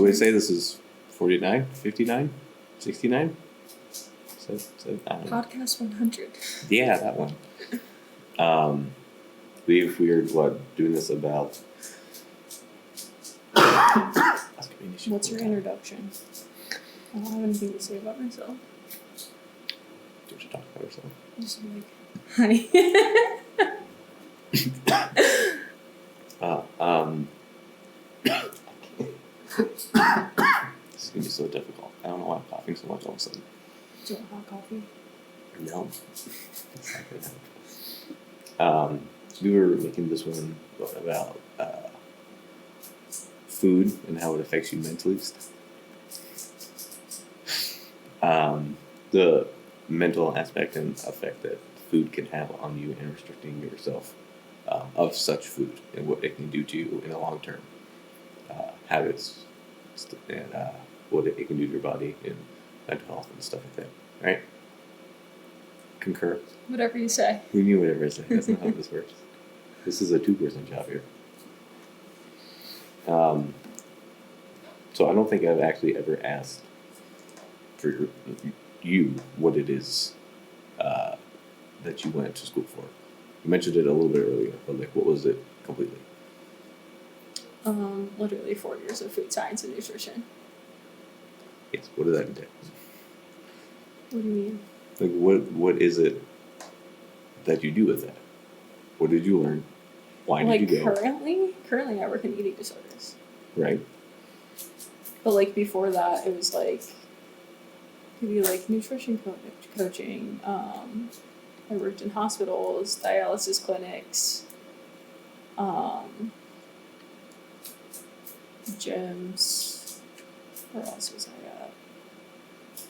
So we say this is 49, 59, 69? So, I don't know. Podcast 100. Yeah, that one. We're doing this about. What's your introduction? I don't have anything to say about myself. Don't you talk about yourself? Just like, hi. This is gonna be so difficult. I don't know why I'm coughing so much all of a sudden. Do you want hot coffee? No. It's not gonna happen. We were making this one about food and how it affects you mentally. The mental aspect and effect that food can have on you and restricting yourself of such food and what it can do to you in the long term. Habits and what it can do to your body and mental health and stuff like that. Right? Concur? Whatever you say. We knew whatever I said. That's not how this works. This is a 2-person job here. So I don't think I've actually ever asked for you what it is that you went to school for. You mentioned it a little bit earlier, but like, what was it completely? Literally 4 years of food science and nutrition. Yes. What does that entail? What do you mean? Like, what is it that you do with that? What did you learn? Why did you go? Currently I work in eating disorders. Right. But like before that, it was like, could be like nutrition coaching. I worked in hospitals, dialysis clinics, gyms. Where else was I at?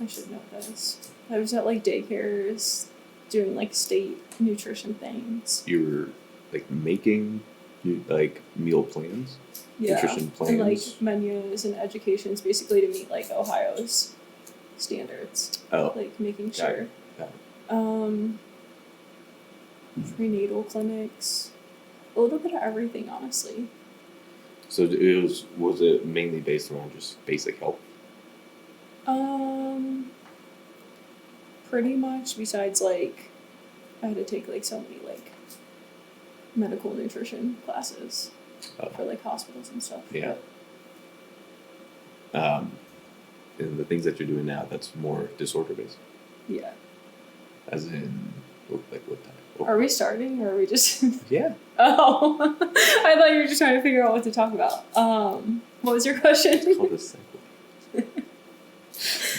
I should know this. I was at like daycares doing like state nutrition things. You were like making like meal plans, nutrition plans, and like menus and educations, basically to meet like Ohio's standards. Oh, like making sure. Got it. Prenatal clinics, a little bit of everything, honestly. So was it mainly based around just basic health? Pretty much. Besides, like, I had to take like so many like medical nutrition classes for like hospitals and stuff. Yeah. And the things that you're doing now, that's more disorder based. Yeah. As in, like what type? Are we starting or are we just? Yeah. Oh, I thought you were just trying to figure out what to talk about. What was your question? It's called a cycle.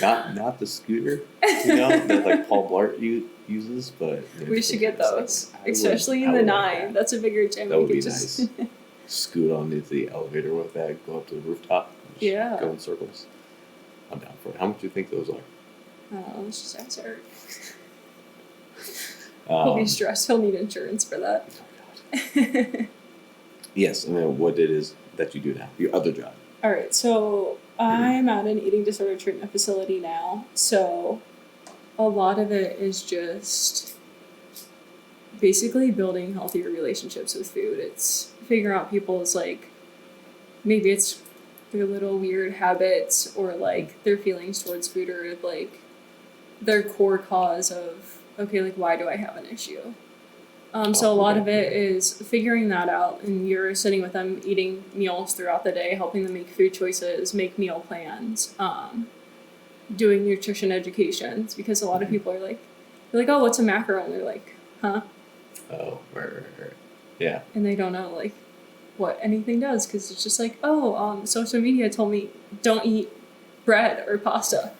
Not the scooter, that like Paul Blart uses, but we should get those, especially in the 9. That's a bigger gym. That would be nice. Scoot on into the elevator with that, go up to the rooftop, and go in circles. I'm down for it. How much do you think those are? Let's just ask Eric. He'll be stressed. He'll need insurance for that. Oh, God. Yes, and then what it is that you do now, your other job. All right, so I'm at an eating disorder treatment facility now. So a lot of it is just basically building healthier relationships with food. It's figuring out people's like, maybe it's their little weird habits or like their feelings towards food or like their core cause of, okay, like why do I have an issue? So a lot of it is figuring that out, and you're sitting with them eating meals throughout the day, helping them make food choices, make meal plans, doing nutrition educations, because a lot of people are like, they're like, oh, what's a macro? And they're like, huh? Oh, right. Yeah. And they don't know like what anything does, because it's just like, oh, social media told me don't eat bread or pasta,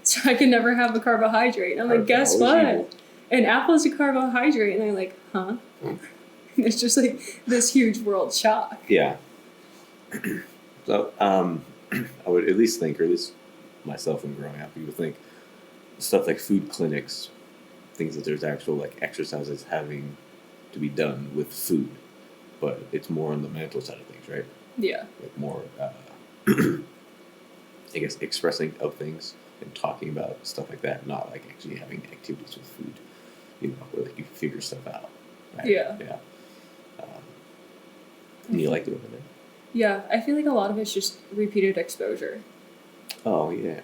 so I can never have a carbohydrate. And I'm like, guess what? An apple is a carbohydrate. And they're like, huh? It's just like this huge world shock. Yeah. So I would at least think, or at least myself when growing up, you would think stuff like food clinics, things that there's actual like exercises having to be done with food, but it's more on the mental side of things, right? Yeah. Like more, I guess, expressing of things and talking about stuff like that, not like actually having activities with food, where like you figure stuff out. Right? Yeah. Yeah. And you like doing it? Yeah, I feel like a lot of it's just repeated exposure. Oh yeah,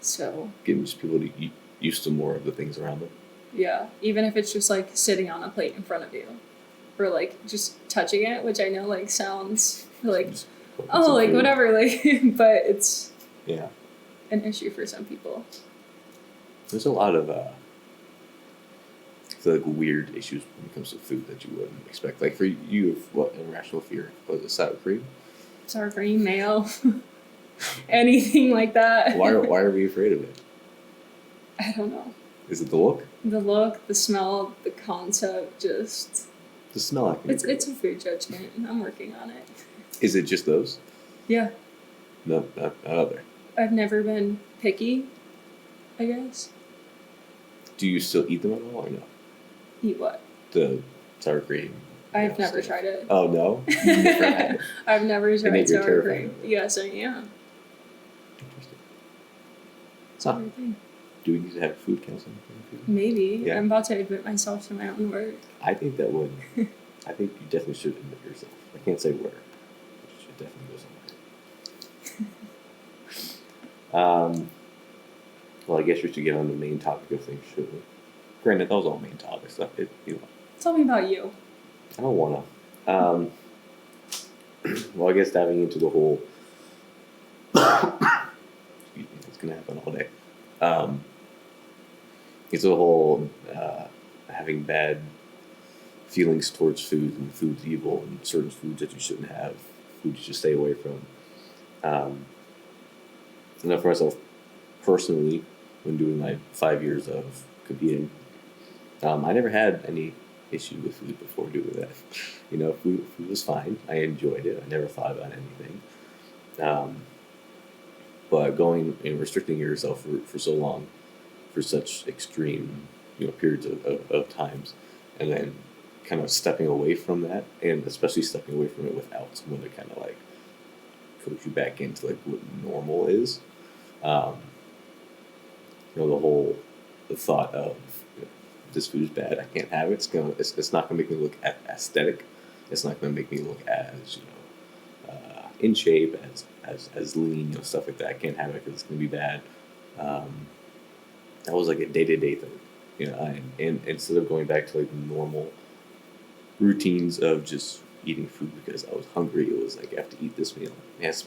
So, getting just people to get used to more of the things around them. yeah, even if it's just like sitting on a plate in front of you or like just touching it, which I know like sounds like, Just poking oh, some like food. whatever, like, but it's Yeah, an issue for some people. there's a lot of I feel like weird issues when it comes to food that you wouldn't expect. Like for you, what irrational fear? Was it sour cream? Sour cream, mayo, anything like that. Why are we afraid of it? I don't know. Is it the look? The look, the smell, the concept, just The smell I can agree it's a with. food judgment. I'm working on it. Is it just those? Yeah, No, not other. I've never been picky, I guess. Do you still eat them at all or no? Eat what? The sour cream. I've never stuff. tried it. Oh no, you never had it. I've never And tried yet you're sour terrified cream. of it. Yes, I am. Interesting. It's a Huh. weird thing. Do we need to have food counseling for food? Maybe. Yeah. I'm about to admit myself to my own work. I think that would. I think you definitely should admit yourself. I can't say where. But you should definitely go somewhere. Well, I guess we should get on the main topic of things, shouldn't we? Granted, that was all main topic stuff. Tell me about you. I don't wanna. Well, I guess diving into the whole. Excuse me, it's gonna happen all day. It's a whole having bad feelings towards food and food's evil and certain foods that you shouldn't have, foods you should stay away from. I know for myself personally, when doing my 5 years of competing, I never had any issue with food before doing that. You know, food was fine. I enjoyed it. I never thought about anything. But going and restricting yourself for so long, for such extreme, periods of times, and then kind of stepping away from that, and especially stepping away from it without someone to kind of like coach you back into like what normal is. Um, the thought of this food is bad, I can't have it. It's not gonna make me look aesthetic. It's not gonna make me look as in shape, as lean, stuff like that. I can't have it because it's gonna be bad. That was like a day-to-day thing, and instead of going back to like normal routines of just eating food because I was hungry, it was like I have to eat this meal. It has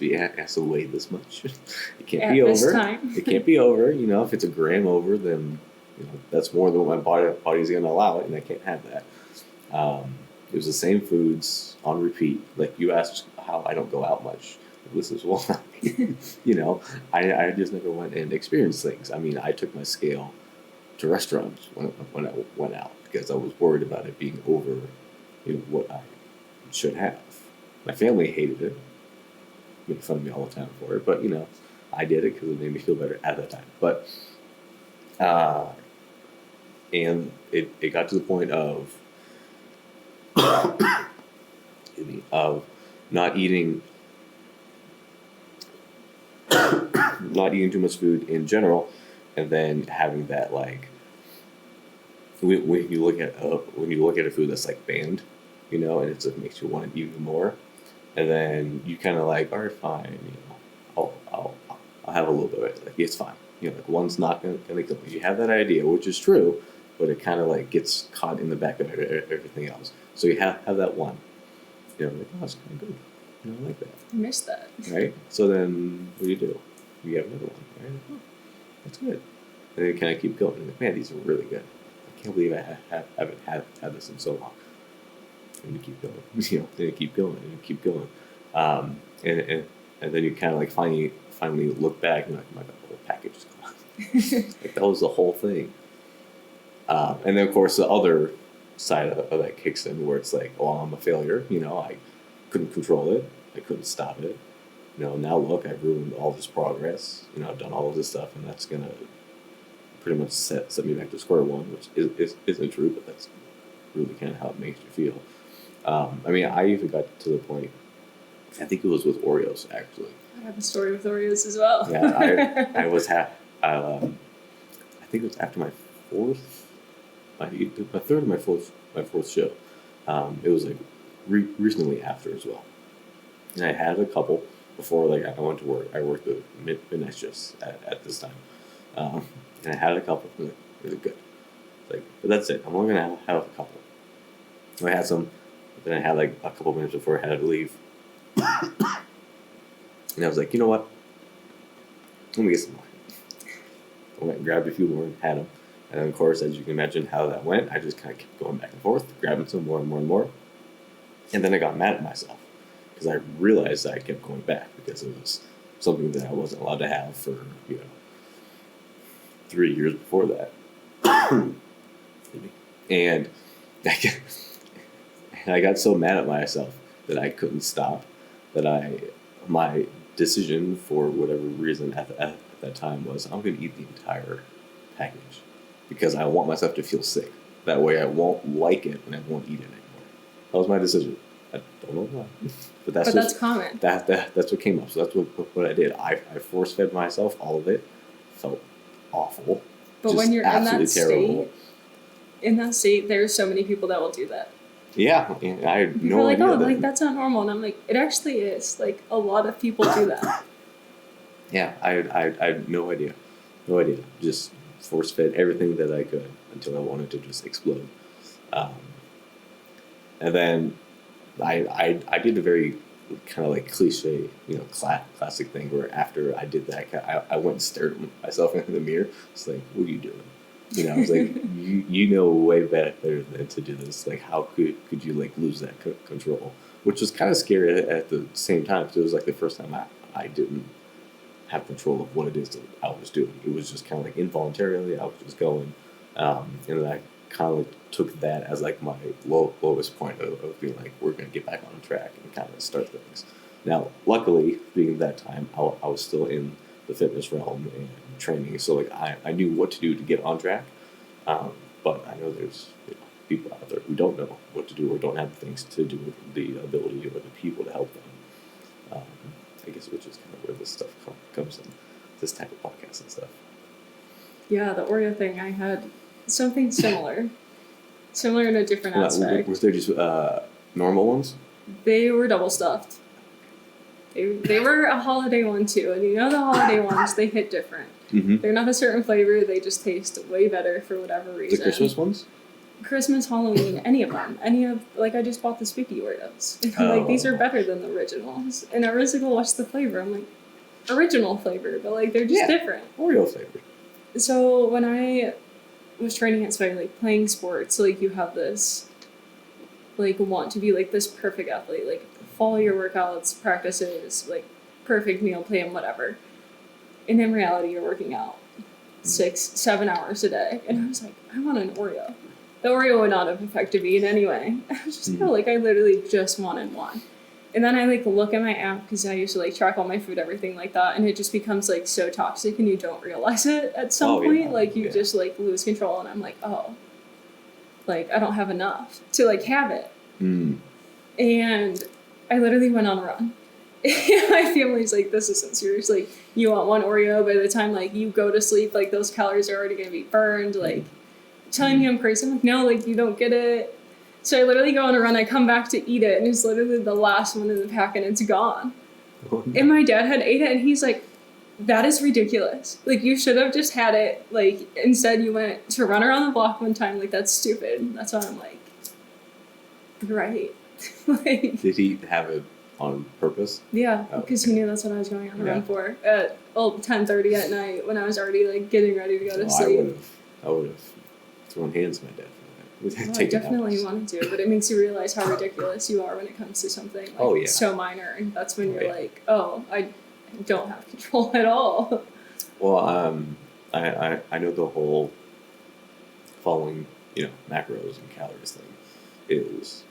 to weigh this much. It can't At be this over. time. It can't be over. If it's a gram over, then that's more than what my body's going to allow it, and I can't have that. It was the same foods on repeat. Like you asked how I don't go out much. This is why. I just never went and experienced things. I mean, I took my scale to restaurants when I went out because I was worried about it being over, what I should have. My family hated it, made fun of me all the time for it, but I did it because it made me feel better at the time. But and it got to the point of excuse me, of not eating not eating too much food in general, and then having that like when you look at a food that's like banned, and it just makes you want it even more, and then you kind of like, all right, fine, I'll have a little bit of it. Like it's fine, like one's not gonna kill me. You have that idea, which is true, but it kind of like gets caught in the back of everything else. So you have that one, like, oh, that's kind of good, I like that. I missed that. Right? So then what do? You have another one, right? Oh, that's good. And then you kind of keep going. Like, man, these are really good. I can't believe I haven't had this in so long. And you keep going. Then you keep going, and you keep going. And then you kind of like finally look back and like, my God, the whole package is gone. Like that was the whole thing. And then of course the other side of that kicks in where it's like, oh, I'm a failure. I couldn't control it. I couldn't stop it. Now look, I've ruined all this progress. I've done all of this stuff, and that's gonna pretty much set me back to square one, which isn't true, but that's really kind of how it makes you feel. I mean, I even got to the point. I think it was with Oreos, actually. I have a story with Oreos as well. Yeah, I was I think it was after my third or my fourth show. It was like recently after as well. And I had a couple before, like, I went to work. I worked the midnight shifts at this time. And I had a couple. And really good. Like, but that's it. I'm only going to have a couple. So I had some, but then I had like a couple minutes before I had to leave. And I was like, you know what? Let me get some more. I went and grabbed a few more and had them. And then, of course, as you can imagine how that went, I just kind of kept going back and forth, grabbing some more and more and more. And then I got mad at myself because I realized I kept going back because it was something that I wasn't allowed to have for, 3 years before that. And I got so mad at myself that I couldn't stop, that my decision for whatever reason at that time was I'm going to eat the entire package because I want myself to feel sick. That way I won't like it and I won't eat it anymore. That was my decision. I don't know why, but that's common. That's what came up. So that's what I did. I force fed myself all of it. Felt awful. But just when you're absolutely in that state, there's so many people that will do that. Yeah, I had no like, idea. oh, like that's not normal, and I'm like, it actually is. Like a lot of people do that. Yeah, I had no idea. Just force fed everything that I could until I wanted to just explode. And then I did a very kind of like cliche, classic thing where after I did that, I went and stared at myself in the mirror. It's like, what are you doing? I was like, you know way better than to do this. Like, how could you like lose that control? Which was kind of scary at the same time because it was like the first time I didn't have control of what it is that I was doing. It was just kind of like involuntarily, I was just going. And then I kind of took that as like my lowest point of being like, we're going to get back on track and kind of start things. Now, luckily, being that time, I was still in the fitness realm and training, so like I knew what to do to get on track. But I know there's people out there who don't know what to do or don't have the things to do with the ability or the people to help them. I guess which is kind of where this stuff comes in, this type of podcast and stuff. Yeah, the Oreo thing, I had something similar in a different aspect. Was there just normal ones? They were double stuffed. They were a holiday one too, and the holiday ones, they hit different. Mm-hmm. They're not a certain flavor, they just taste way better for whatever reason. The Christmas ones? Christmas, Halloween, any of them. Like, I just bought the Spooky Oreos. And I'm like, these are better than the originals. And I was like, well, what's the flavor? I'm like, original flavor, but like, they're just different. Oreo flavor. So when I was training at Sway, like playing sports, like you have this, like, want to be like this perfect athlete, like follow your workouts, practices, like perfect meal plan, whatever. And in reality, you're working out 6-7 hours a day. And I was like, I want an Oreo. The Oreo would not have affected me in any way. I was just like I literally just wanted one. And then I like look at my app because I used to like track all my food, everything like that, and it just becomes like so toxic and you don't realize it at some point. Yeah. Like you just like lose control, and I'm like, oh, like I don't have enough to like have it. And I literally went on a run. My family's like, this isn't serious. Like, you want one Oreo, by the time like you go to sleep, like those calories are already gonna be burned. Like, telling me I'm crazy. I'm like, no, like you don't get it. So I literally go on a run. I come back to eat it, and it's literally the last one in the pack, and it's gone. Oh, no. And my dad had ate it, and he's like, that is ridiculous. Like, you should have just had it. Like, instead you went to run around the block one time. Like, that's stupid. That's why I'm like, right. Like, did he have it on purpose? Yeah, because he knew that's what I was going on the run for at 10:30 at night when I was already like getting ready to go to sleep. I would have thrown hands at my dad. I definitely wanted to, but it makes you realize how ridiculous you are when it comes to something like so minor, and that's when you're like, oh, I don't have control at all. Well, I know the whole following, macros and calories thing is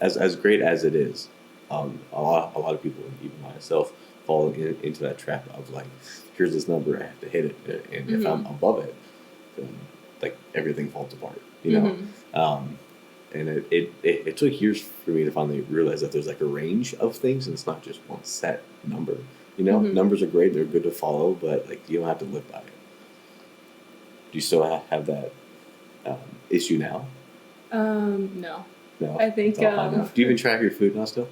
as great as it is. A lot of people, even myself, fall into that trap of like, here's this number, I have to hit it, and if I'm above it, then like everything falls apart. And it took years for me to finally realize that there's like a range of things, and it's not just one set number. Numbers are great; they're good to follow, but like you don't have to live by it. Do you still have that issue now? No. No. I think. Do you even track your food now still?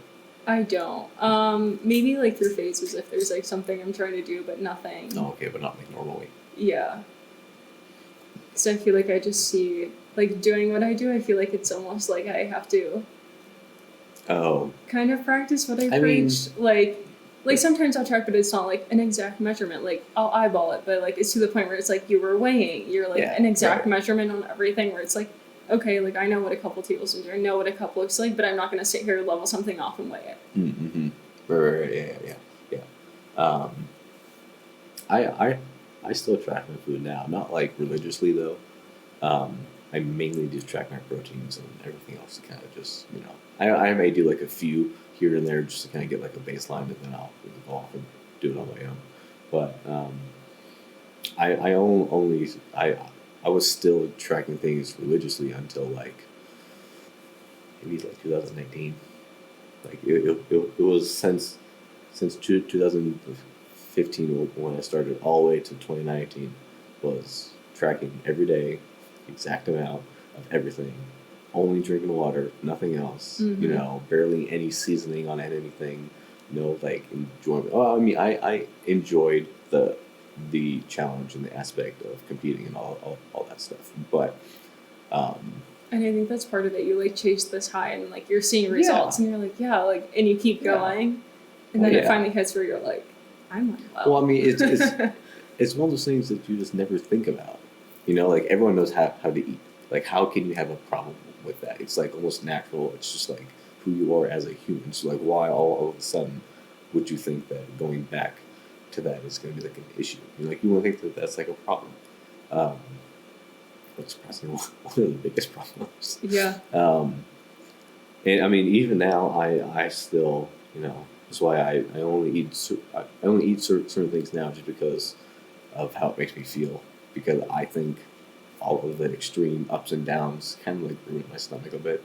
I don't. Maybe like through phases if there's like something I'm trying to do, but nothing. Oh, okay, but not like normally. Yeah. So I feel like I just see like doing what I do. I feel like it's almost like I have to Oh, kind of practice what I I mean, preach. Like sometimes I'll track, but it's not like an exact measurement. Like I'll eyeball it, but like it's to the point where it's like you were weighing. You're like yeah, an exact right. measurement on everything. Where it's like, okay, like I know what a couple tablespoons are. I know what a cup looks like, but I'm not gonna sit here and level something off and weigh it. Mm-hmm. Right, yeah. Um, I still track my food now, not like religiously though. I mainly just track my proteins and everything else to kind of just, I may do like a few here and there just to kind of get like a baseline, and then I'll really go off and do it on my own. But I only I was still tracking things religiously until like maybe like 2019. Like it was since 2015 when I started all the way to 2019 was tracking every day, exact amount of everything, only drinking water, nothing else. Mm-hmm. Barely any seasoning on anything. No like enjoyment. Well, I mean, I enjoyed the challenge and the aspect of competing and all that stuff, but um, And I think that's part of it. You like chase this high and like you're seeing yeah, results and you're like, yeah, like, and you keep yeah, going. And oh then it yeah. finally hits where you're like, I'm Well, I unwell. mean, it's one of those things that you just never think about. Like everyone knows how to eat. Like, how can you have a problem with that? It's like almost natural. It's just like who you are as a human. So, like, why all of a sudden would you think that going back to that is going to be like an issue? Like, you won't think that that's like a problem. Um, but surprisingly, one of the biggest problems. Yeah. And I mean, even now, I still, that's why I only I only eat certain things now just because of how it makes me feel. Because I think all of the extreme ups and downs kind of like ruin my stomach a bit.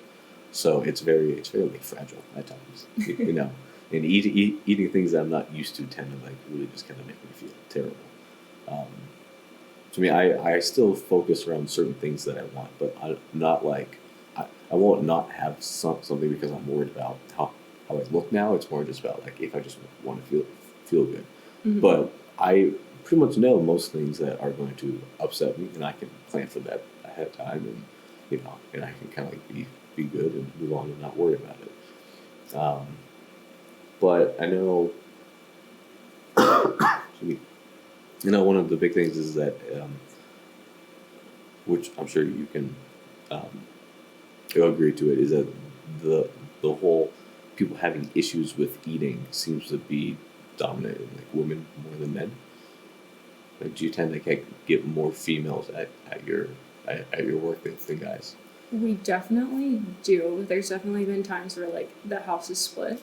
So it's very like fragile at times, And eating things that I'm not used to tend to like really just kind of make me feel terrible. Um, to me, I still focus around certain things that I want, but I'm not like I won't not have something because I'm worried about how I look now. It's more just about like if I just want to feel good. Mm-hmm. But I pretty much know most things that are going to upset me, and I can plan for that ahead of time, and and I can kind of like be good and move on and not worry about it. But I know, excuse me, one of the big things is that, which I'm sure you can um, agree to it, is that the the whole people having issues with eating seems to be dominant in like women more than men. Like, do you tend to get more females at your work than guys? We definitely do. There's definitely been times where like the house is split.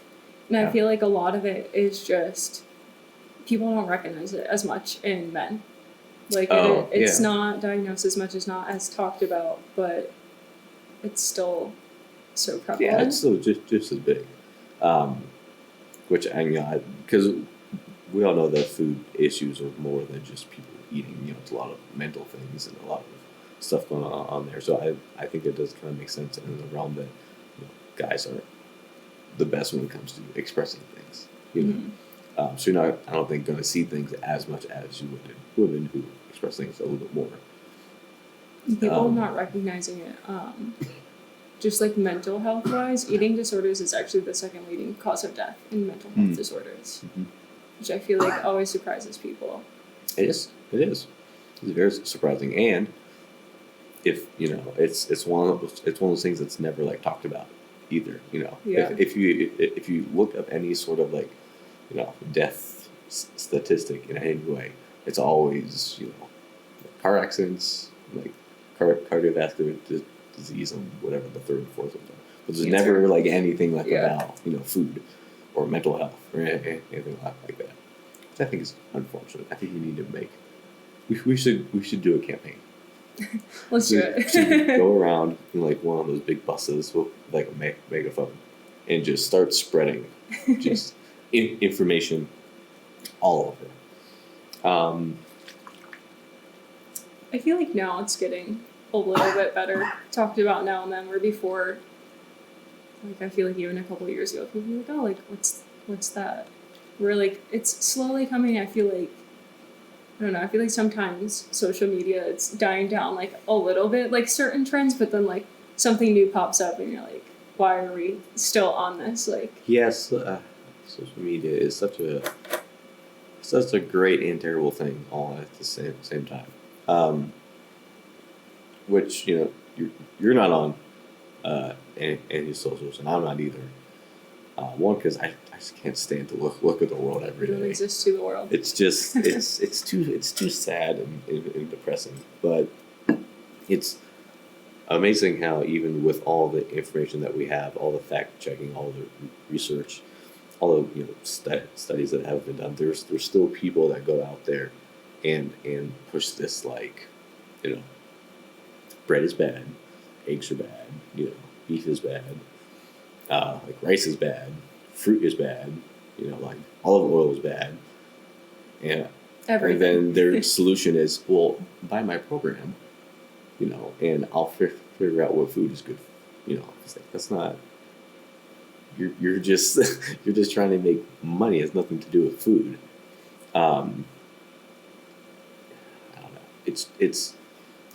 And I Yeah. feel like a lot of it is just people don't recognize it as much in men. Like Oh it's yeah, not diagnosed as much, as not as talked about, but it's still so yeah. It's prevalent. still just as big. Um, which because we all know that food issues are more than just people eating. It's a lot of mental things and a lot of stuff going on there. So I think it does kind of make sense in the realm that guys are the best when it comes to expressing things. Mm-hmm. So you're not, I don't think, going to see things as much as you would in women who express things a little bit more. People Um, not recognizing it. Just like mental health wise, eating disorders is actually the second leading cause of death in mental health mm, disorders, mhm. which I feel like always surprises people. It is. It is. It's very surprising, and if it's it's one of those things that's never like talked about either. Yeah. If you look up any sort of like death statistic in any way, it's always car accidents, like cardiovascular disease, and whatever the third and fourth ones are. But there's Cancer. never like anything like Yeah. about food or mental health or anything like that. Which I think is unfortunate. I think you need to make we should do a campaign. Let's do We should it. go around in like one of those big buses with like a megaphone and just start spreading just information all over. I feel like now it's getting a little bit better talked about now and then, where before Like, I feel like even a couple of years ago, people were like, oh, like, what's that? We're like, it's slowly coming. I feel like, I don't know, I feel like sometimes social media, it's dying down, like, a little bit, like, certain trends, but then, like, something new pops up and you're like, why are we still on this? Like, Yes, social media is such a great and terrible thing all at the same time. Which you're not on any socials, and I'm not either. One, because I just can't stand to look at the world every we don't day. exist to the world. It's just it's too sad and depressing. But it's amazing how even with all the information that we have, all the fact checking, all the research, all the studies that have been done, there's still people that go out there and push this, like, bread is bad, eggs are bad, beef is bad, like rice is bad, fruit is bad, like olive oil is bad, and Everything. then their solution is, well, buy my program, and I'll figure out what food is good. It's like, that's not. You're just you're just trying to make money. It has nothing to do with food. I don't know.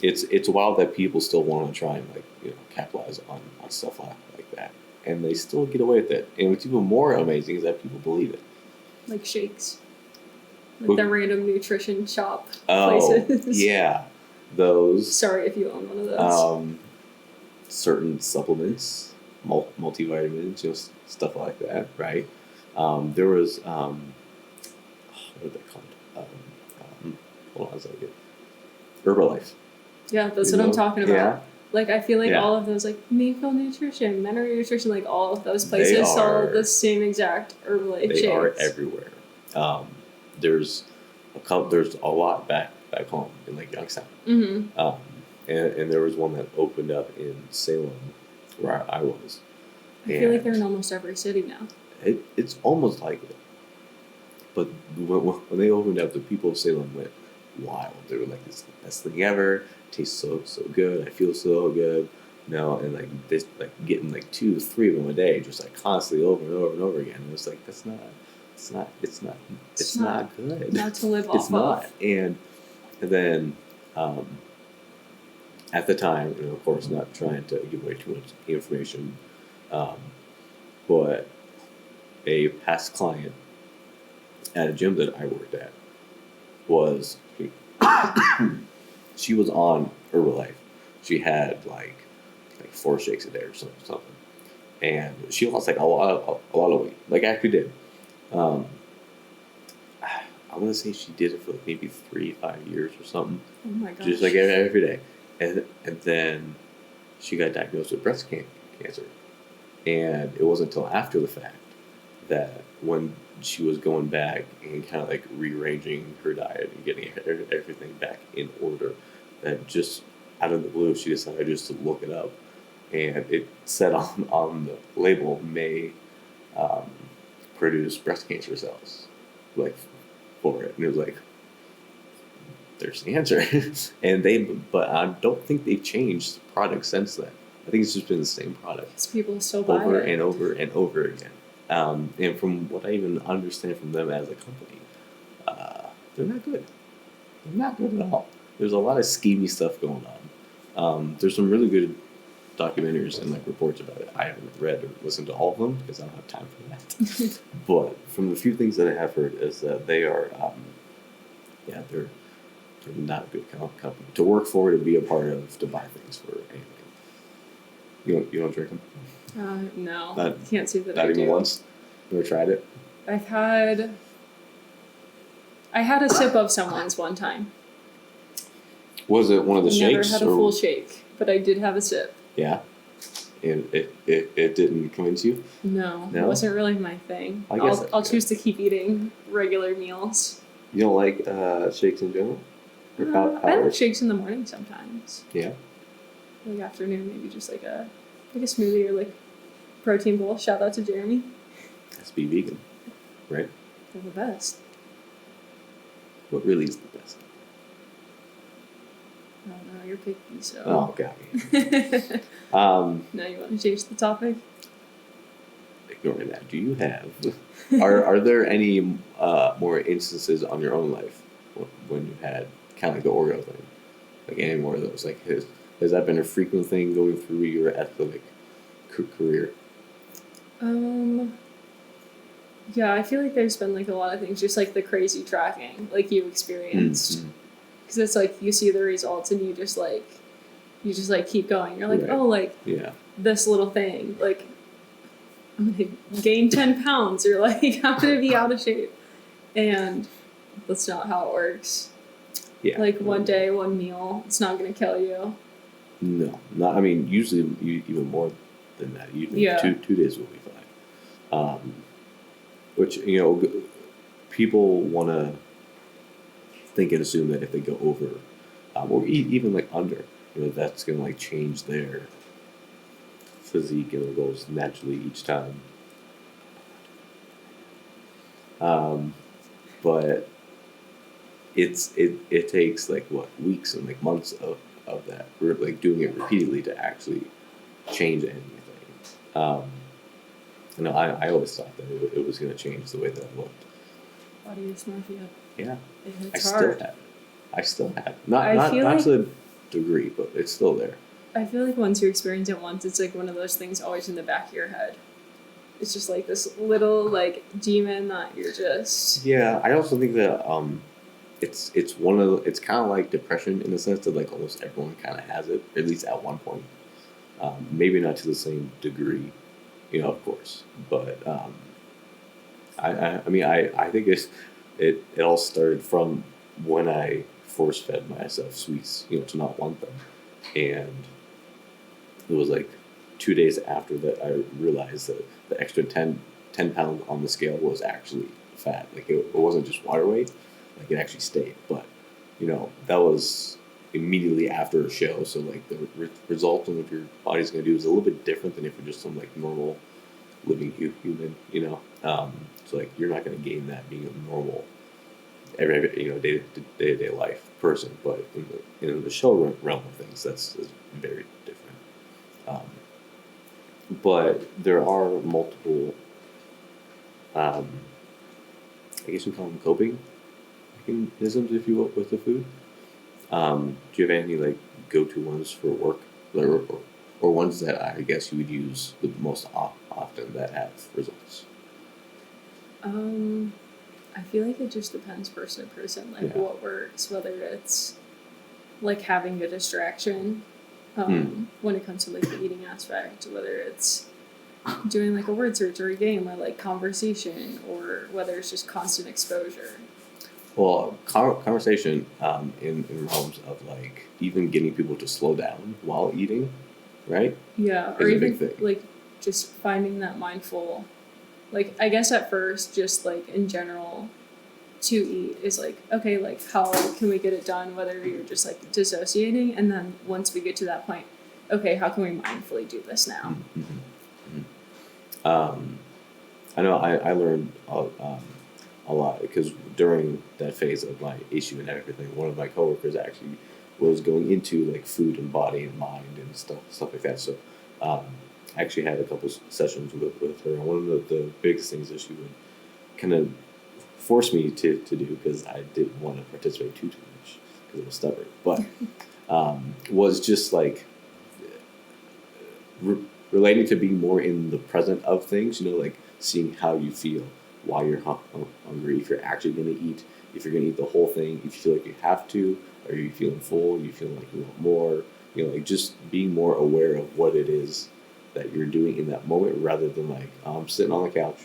It's wild that people still want to try and, like, capitalize on stuff like that, and they still get away with it. And what's even more amazing is that people believe it. Like shakes. Like the random nutrition shop Oh, places. yeah, those. Sorry if you own one of those. Certain supplements, multivitamins, stuff like that, right? There was what are they called? Hold on a second. Herbalife. Yeah, that's what I'm talking about. Yeah. Like, I feel like all of those, like, Mayfield Nutrition, Menor Nutrition, like, all of those places sell the same exact Herbalife shakes. They are everywhere. There's a lot back home in, like, Youngstown. Mm-hmm. And there was one that opened up in Salem, where I was. I feel like they're in almost every city now. It's almost like it. But when they opened up, the people of Salem went wild. They were like, "It's the best thing ever. Tastes so good. I feel so good." And like this, like getting like 2, 3 of them a day, just like constantly over and over and over again. And it's like, it's not good. Not to live off It's not. And then at the time, of course, not trying to give away too much information, but a past client at a gym that I worked at was she was on Herbalife. She had like 4 shakes a day or something, and she lost like a lot of weight. Like, actually did. I want to say she did it for like maybe 3-5 years or something. Oh my gosh. Just like every day, and then she got diagnosed with breast cancer, and it wasn't until after the fact that when she was going back and kind of like rearranging her diet and getting everything back in order, that just out of the blue she decided just to look it up, and it said on the label, may produce breast cancer cells, like, for it. And it was like, there's the answer. But I don't think they've changed the product since then. I think it's just been the same product. Because people still buy over it. and over and over again. And from what I even understand from them as a company, they're not good. They're not good at all. There's a lot of schemy stuff going on. There's some really good documentaries and like reports about it. I haven't read or listened to all of them because I don't have time for that. But from the few things that I have heard is that they are, they're not a good company to work for, to be a part of, to buy things for anything. You don't drink them? No, can't say that I do. Not even once? Never tried it? I had a sip of someone's one time. Was it one of the shakes? Never had a full shake, but I did have a sip. Yeah? And it didn't convince you? No, it wasn't really my thing. I'll choose to keep eating regular meals. You don't like shakes in general? I like shakes in the morning sometimes. Yeah? Like afternoon, maybe just like a smoothie or like protein bowl. Shout out to Jeremy. Let's be vegan, right? They're the best. What really is the best? I don't know, you're picky, so. Oh, got me. Now you want to change the topic? ignoring that, do you have are there any more instances on your own life when you had kind of like the Oreo thing, like any more of those? Like has that been a frequent thing going through your athletic career? Um, yeah, I feel like there's been like a lot of things, just like the crazy tracking, like you experienced, Mm-hmm. because it's like you see the results and you just like keep going. You're like, Right. oh, like Yeah. this little thing, like I'm gonna gain 10 pounds, or like I'm gonna be out of shape, and that's not how it works. Yeah. Like one day, one meal, it's not gonna kill you. No, not. I mean, usually even more than that. Usually Yeah. 2 days will be fine. Which people want to think and assume that if they go over, or even like under, that's gonna like change their physique and their goals naturally each time. Um, but it takes like what, weeks and like months of that. We're like doing it repeatedly to actually change anything. Um, I always thought that it was going to change the way that I looked. Body dysmorphia. Yeah, It's I still hard. have it. I still have it. Not I not feel not like- to the degree, but it's still there. I feel like once you experience it once, it's like one of those things always in the back of your head. It's just like this little like demon that you're just. Yeah, I also think that it's one of it's kind of like depression in the sense that like almost everyone kind of has it, at least at one point. Maybe not to the same degree, of course, but I mean I think it all started from when I force fed myself sweets, to not want them, and it was like 2 days after that I realized that the extra 10 pounds on the scale was actually fat. Like it wasn't just water weight, like it actually stayed. But that was immediately after a show, so like the result of what your body's going to do is a little bit different than if you're just some like normal living human. So like you're not going to gain that being a normal every day to day life person, but in the show realm of things, that's very different. Um, but there are multiple, I guess we call them coping mechanisms, if you will, with the food. Do you have any like go-to ones for work, or ones that I guess you would use the most often that have results? I feel like it just depends person to person, like Yeah. what works, whether it's like having a distraction, when it comes to like the eating aspect, whether it's doing like a word search or a game or like conversation, or whether it's just constant exposure. Well, conversation in realms of like even getting people to slow down while eating, right? Yeah, Is or a even big thing. like just finding that mindful, like I guess at first just like in general to eat is like, okay, like how can we get it done, whether you're just like dissociating, and then once we get to that point, okay, how can we mindfully do this now? I know I learned a lot because during that phase of my issue and everything, one of my coworkers actually was going into like food and body and mind and stuff like that. So I actually had a couple sessions with her, and one of the biggest things that she would kind of force me to do, because I didn't want to participate too much because I was stubborn, but was just like relating to being more in the present of things, like seeing how you feel while you're hungry, if you're actually going to eat, if you're going to eat the whole thing, if you feel like you have to, are you feeling full, you feeling like you want more, like just being more aware of what it is that you're doing in that moment, rather than like, I'm sitting on the couch,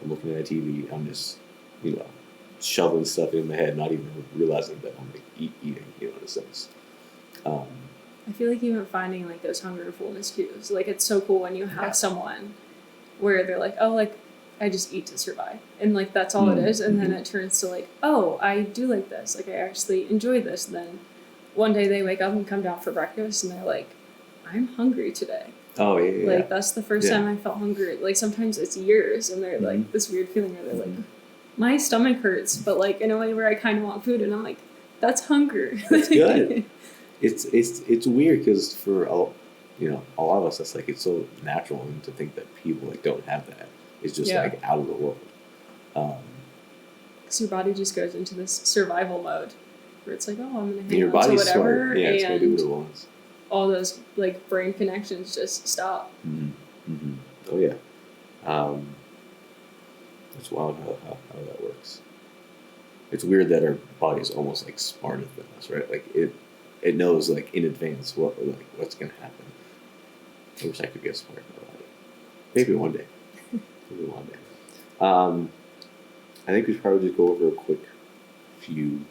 I'm looking at a TV, I'm just, shoveling stuff in my head, not even realizing that I'm like eating, in a sense. I feel like even finding like those hunger and fullness cues, like it's so cool when you have someone where they're like, oh, like I just eat to survive, and like that's all it is, and then it turns to like, oh, I do like this, like I actually enjoy this, and then one day they wake up and come down for breakfast and they're like, I'm hungry today. Oh yeah. Like that's the first time I felt hungry. Like sometimes it's years, and they're like this weird feeling where they're like, my stomach hurts, but like in a way where I kind of want food, and I'm like, that's hunger. That's good. It's weird because for a lot of us, that's like, it's so natural, and to think that people like don't have that is just Yeah. like out of the world. Because your body just goes into this survival mode where it's like, oh, I'm gonna hang Your on to body's whatever, smart. Yeah, it's gonna do what it and wants. all those like brain connections just stop. Oh yeah. It's wild how that works. It's weird that our body is almost like smarter than us, right? Like it knows like in advance what's gonna happen. I wish I could get smart in my body. Maybe one day. Maybe one day. I think we should probably just go over a quick few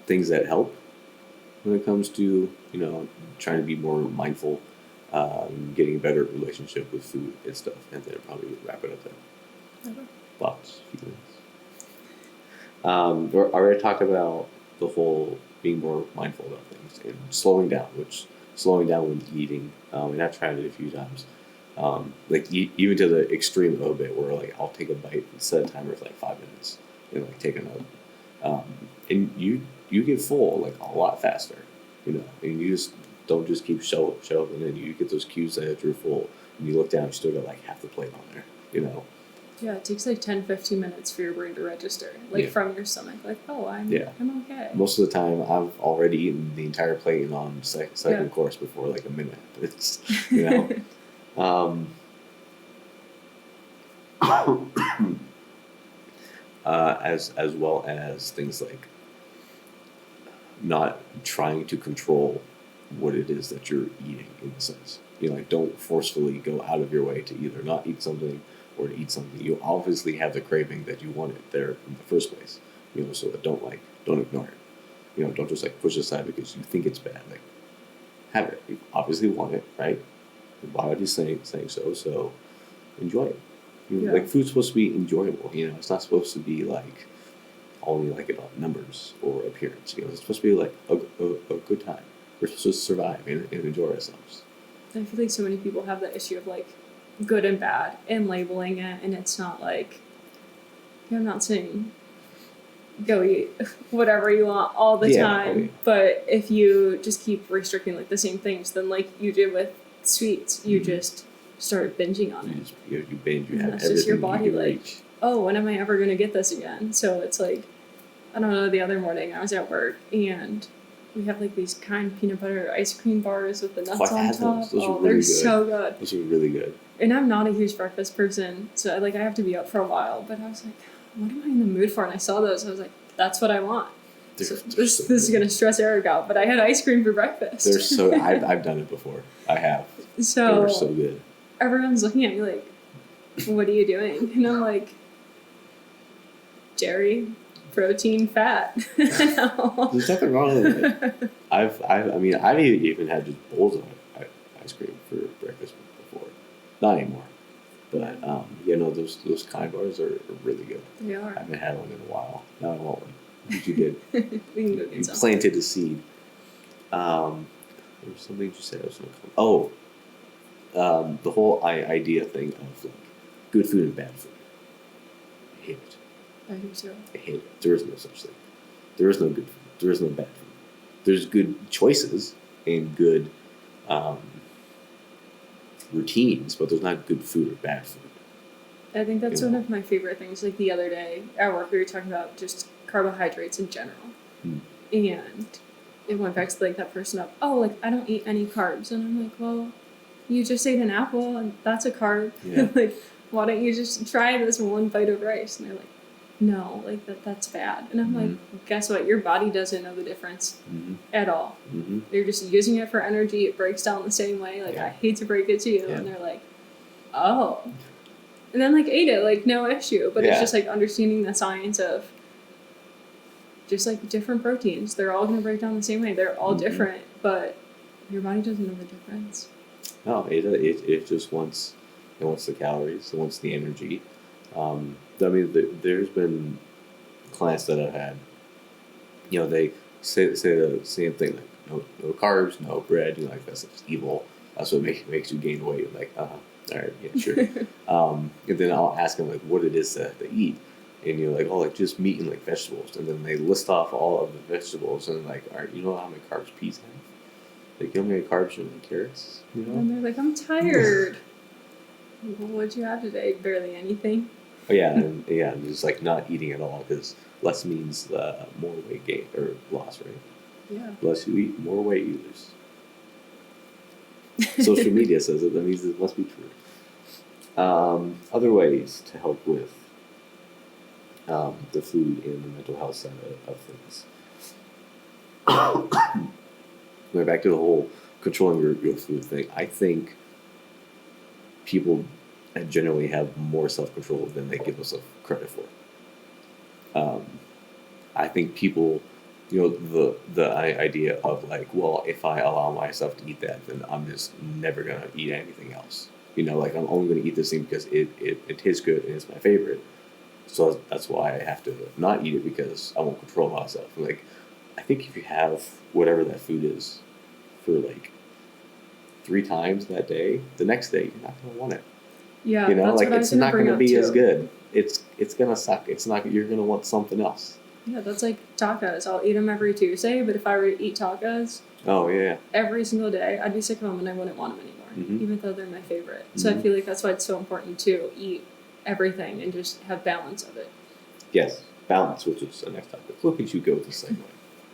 things that help when it comes to trying to be more mindful, getting a better relationship with food and stuff, and then probably wrap it up there. Okay. Thoughts, feelings. We already talked about the whole being more mindful about things and slowing down when eating. And I've tried it a few times. Like even to the extreme of it, where like I'll take a bite and set a timer for like 5 minutes and like take another. And you get full like a lot faster, and you just don't just keep shoving, and you get those cues that you're full, and you look down, you still got like half the plate on there. Yeah, it takes like 10-15 minutes for your brain to register, like from your stomach, like, oh, I'm okay. Most of the time, I've already eaten the entire plate and on second course before like a minute. It's as well as things like not trying to control what it is that you're eating, in a sense. Like don't forcefully go out of your way to either not eat something or to eat something. You obviously have the craving that you want it there in the first place. So that don't ignore it. Don't just like push it aside because you think it's bad. Like have it. You obviously want it, right? Your body's saying so enjoy it. Like food's supposed to be enjoyable. It's not supposed to be like only like about numbers or appearance. It's supposed to be like a good time. We're supposed to survive and enjoy ourselves. I feel like so many people have that issue of like good and bad and labeling it, and it's not like, I'm not saying go eat whatever you want all the time, but if you just keep restricting like the same things, then like you did with sweets, you just start binging on it. You binge, you have that's everything just your body you like, reach. Oh, when am I ever going to get this again? So it's like, I don't know, the other morning I was at work and we have like these kind peanut butter ice cream bars with the nuts on top. Those are really they're good. so good. Those are really good. And I'm not a huge breakfast person, so like I have to be up for a while. But I was like, what am I in the mood for? And I saw those. I was like, that's what I want. This is gonna stress Eric out. But I had ice cream for breakfast. They're so. I've done it before. I have. So they're so good. Everyone's looking at me like, what are you doing? And I'm like, dairy, protein, fat. There's nothing wrong with it. I've even had just bowls of ice cream for breakfast before. Not anymore. But those kind bars are really good. They are. I haven't had one in a while. Now I want one. But you did. We can go get you some. planted a seed. There was something you said I was going to come. The whole idea thing of like good food and bad food. I hate it. I do too. I hate it. There is no such thing. There is no good food. There is no bad food. There's good choices and good routines, but there's not good food or bad food. I think that's one of my favorite things. Like the other day at work, we were talking about just carbohydrates in general. And it went back to like that person of, oh, like I don't eat any carbs. And I'm like, well, you just ate an apple and that's a carb. Yeah. Like, why don't you just try this one bite of rice? And they're like, no, like that's bad. And I'm like, guess what? Your body doesn't know the difference at all. You're just using it for energy. It breaks down the same way. Like, I hate to break it to you. And they're like, oh. And then like ate it, like no issue. But it's just like understanding the science of just like different proteins. They're all going to break down the same way. They're all different, but your body doesn't know the difference. No, it just wants the calories. It wants the energy. There's been clients that I've had, they say the same thing, like no carbs, no bread. Like that's evil. That's what makes you gain weight. I'm like, all right, yeah, sure. And then I'll ask them like what it is that they eat, and you're like, oh, like just meat and like vegetables, and then they list off all of the vegetables, and like, all right, you know how many carbs peas have? Like, you don't get carbs and carrots, you know? And they're like, I'm tired. Well, what'd you have today? Barely anything. Oh, yeah, and just like not eating at all, because less means more weight gain or loss, right? Yeah. Less you eat, more weight you lose. Social media says it. That means it must be true. Other ways to help with the food and the mental health side of things. Going back to the whole controlling your food thing, I think people generally have more self-control than they give themselves credit for. I think people, the idea of like, well, if I allow myself to eat that, then I'm just never gonna eat anything else. Like I'm only gonna eat this thing because it tastes good and it's my favorite. So that's why I have to not eat it, because I won't control myself. Like, I think if you have whatever that food is for like 3 times that day, the next day you're not gonna want it. Yeah, Like what I was it's not bring gonna up be too. as good. It's gonna suck. It's not. You're gonna want something else. Yeah, that's like tacos. I'll eat them every Tuesday, but if I were to eat tacos Oh yeah. every single day, I'd be sick of them and I wouldn't want them anymore, even though they're my favorite. So I feel like that's why it's so important to eat everything and just have balance of it. Yes, balance, which is the next topic. Look at you go the same way.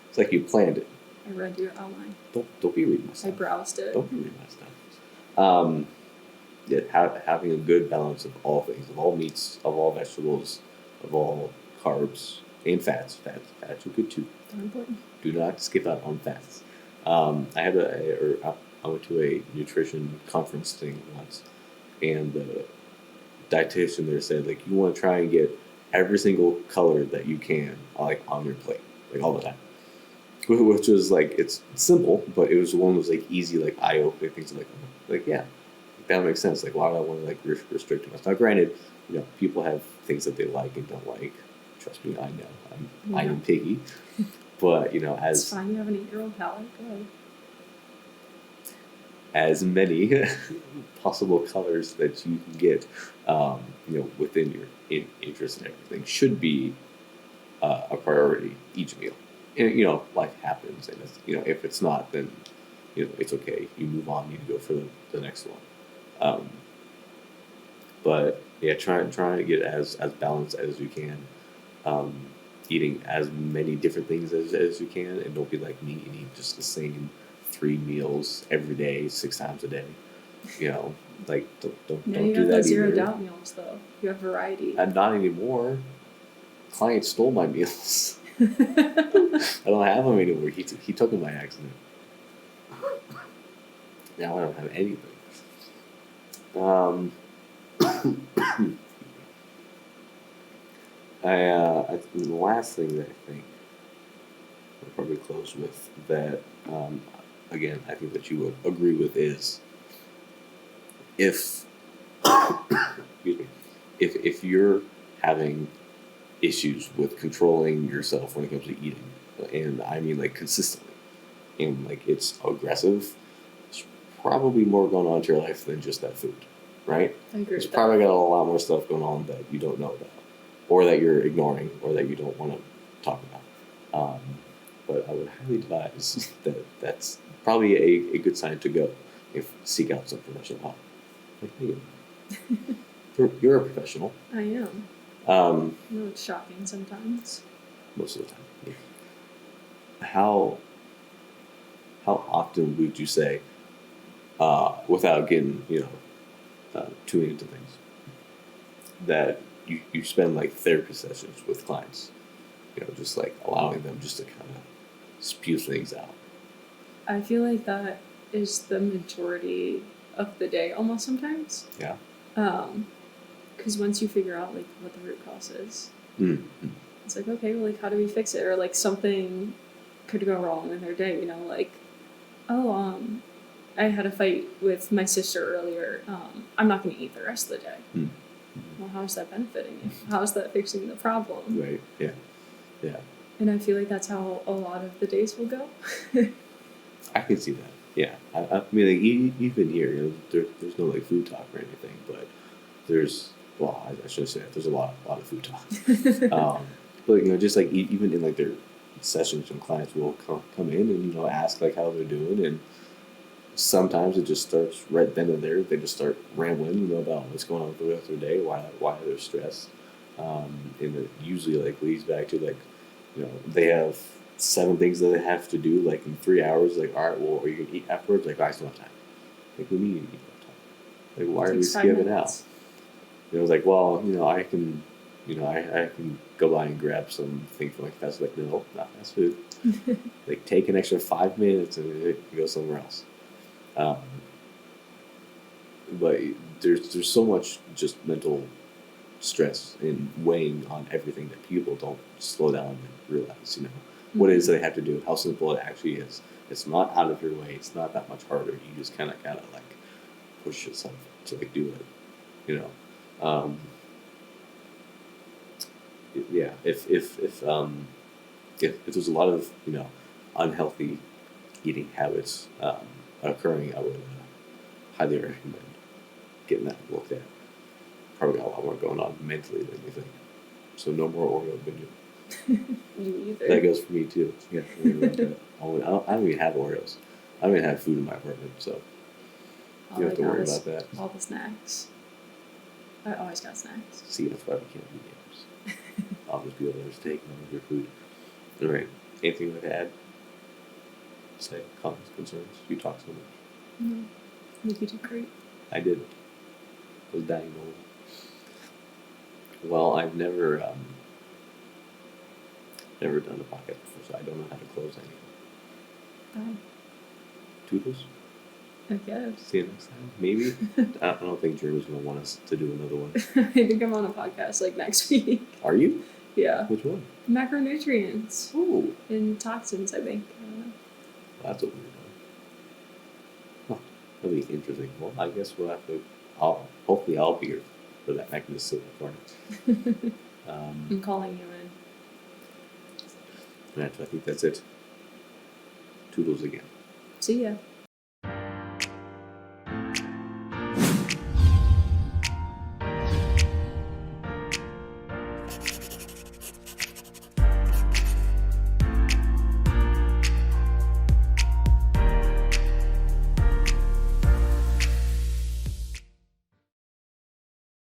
It's like you planned it. I read your outline. Don't be reading my stuff. I browsed it. Don't be reading my stuff. Having a good balance of all things, of all meats, of all vegetables, of all carbs and fats. Fats are good too. They're important. Do not skip out on fats. I went to a nutrition conference thing once, and the dietitian there said, like, you want to try and get every single color that you can, like, on your plate, like, all the time. Which was like, it's simple, but it was one of those like easy, like, eye-opening things. Like yeah, that makes sense. Like, why do I want to like restrict myself? Now, granted, people have things that they like and don't like. Trust me, I know. I am picky, but it's fine. You have an 8-year-old palate. Go ahead. As many possible colors that you can get, within your interest and everything should be a priority each meal. And life happens, and if it's not, then it's okay. You move on. You go for the next one. But yeah, try to get as balanced as you can. Eating as many different things as you can, and don't be like me and eat just the same 3 meals every day, 6 times a day. Like don't do that zero either. doubt meals though. You have variety. And not anymore. Client stole my meals. I don't have them anymore. He took them by accident. Now I don't have anything. The last thing that I think we'll probably close with that, again, I think that you would agree with is, if excuse me, if you're having issues with controlling yourself when it comes to eating, and I mean like consistently, and like it's aggressive, there's probably more going on to your life than just that food, right? I agree. There's probably got a lot more stuff going on that you don't know about, or that you're ignoring, or that you don't want to talk about. But I would highly advise that's probably a good sign to go if seek out some professional help. Like Meghan. You're a professional. I am. It's shocking sometimes. Most of the time. Yeah. How often would you say, without getting too into things, that you spend like therapy sessions with clients, just like allowing them just to kind of spew things out? I feel like that is the majority of the day, almost sometimes. Yeah. Because once you figure out like what the root cause is, it's like, okay, well, like, how do we fix it? Or like something could go wrong in their day, like, I had a fight with my sister earlier. I'm not going to eat the rest of the day. Well, how's that benefiting you? How's that fixing the problem? Right. Yeah. Yeah. And I feel like that's how a lot of the days will go. I can see that. Yeah. I mean, like, even here, there's no like food talk or anything, but there's, well, I shouldn't say that. There's a lot of food talk. But just like even in like their sessions, when clients will come in and ask like how they're doing, and sometimes it just starts right then and there. They just start rambling, about what's going on throughout their day, why they're stressed, and it usually like leads back to like, they have 7 things that they have to do like in 3 hours. Like, all right, well, are you gonna eat afterwards? Like, I still have time. Like, we need to eat that time. Like, why are we Takes 5 skipping out? minutes. It was like, well, I can, I can go by and grab something from like fast food. Like, no, not fast food. Like, take an extra 5 minutes and go somewhere else. Um, but there's so much just mental stress and weighing on everything that people don't slow down and realize. What it is they have to do, how simple it actually is. It's not out of your way. It's not that much harder. You just kind of like push yourself to like do it. You know. Yeah, if there's a lot of unhealthy eating habits occurring, I would highly recommend getting that looked at. Probably got a lot more going on mentally than you think. So no more Oreo binge. Me either. That goes for me too. Yeah, I don't even have Oreos. I don't even have food in my apartment, so you don't have to worry about that. All the snacks. I always got snacks. See, that's why we can't be neighbors. I'll just be able to just take none of your food. All right. Anything you want to add? Say comments, concerns. You talk so much. No, I think you did great. I did. I was dying old. Well, I've never done a podcast before, so I don't know how to close anything. Bye. Toodles. I guess. See you next time. Maybe. I don't think Jeremy's gonna want us to do another one. I think I'm on a podcast like next week. Are you? Yeah. Which one? Macronutrients Ooh, and toxins, I think. I don't know. well, that's what we're doing. Huh. That'll be interesting. Well, I guess we'll have to. Hopefully I'll be here for that mechanism corner. I'm calling you in. I think that's it. Toodles again. See ya.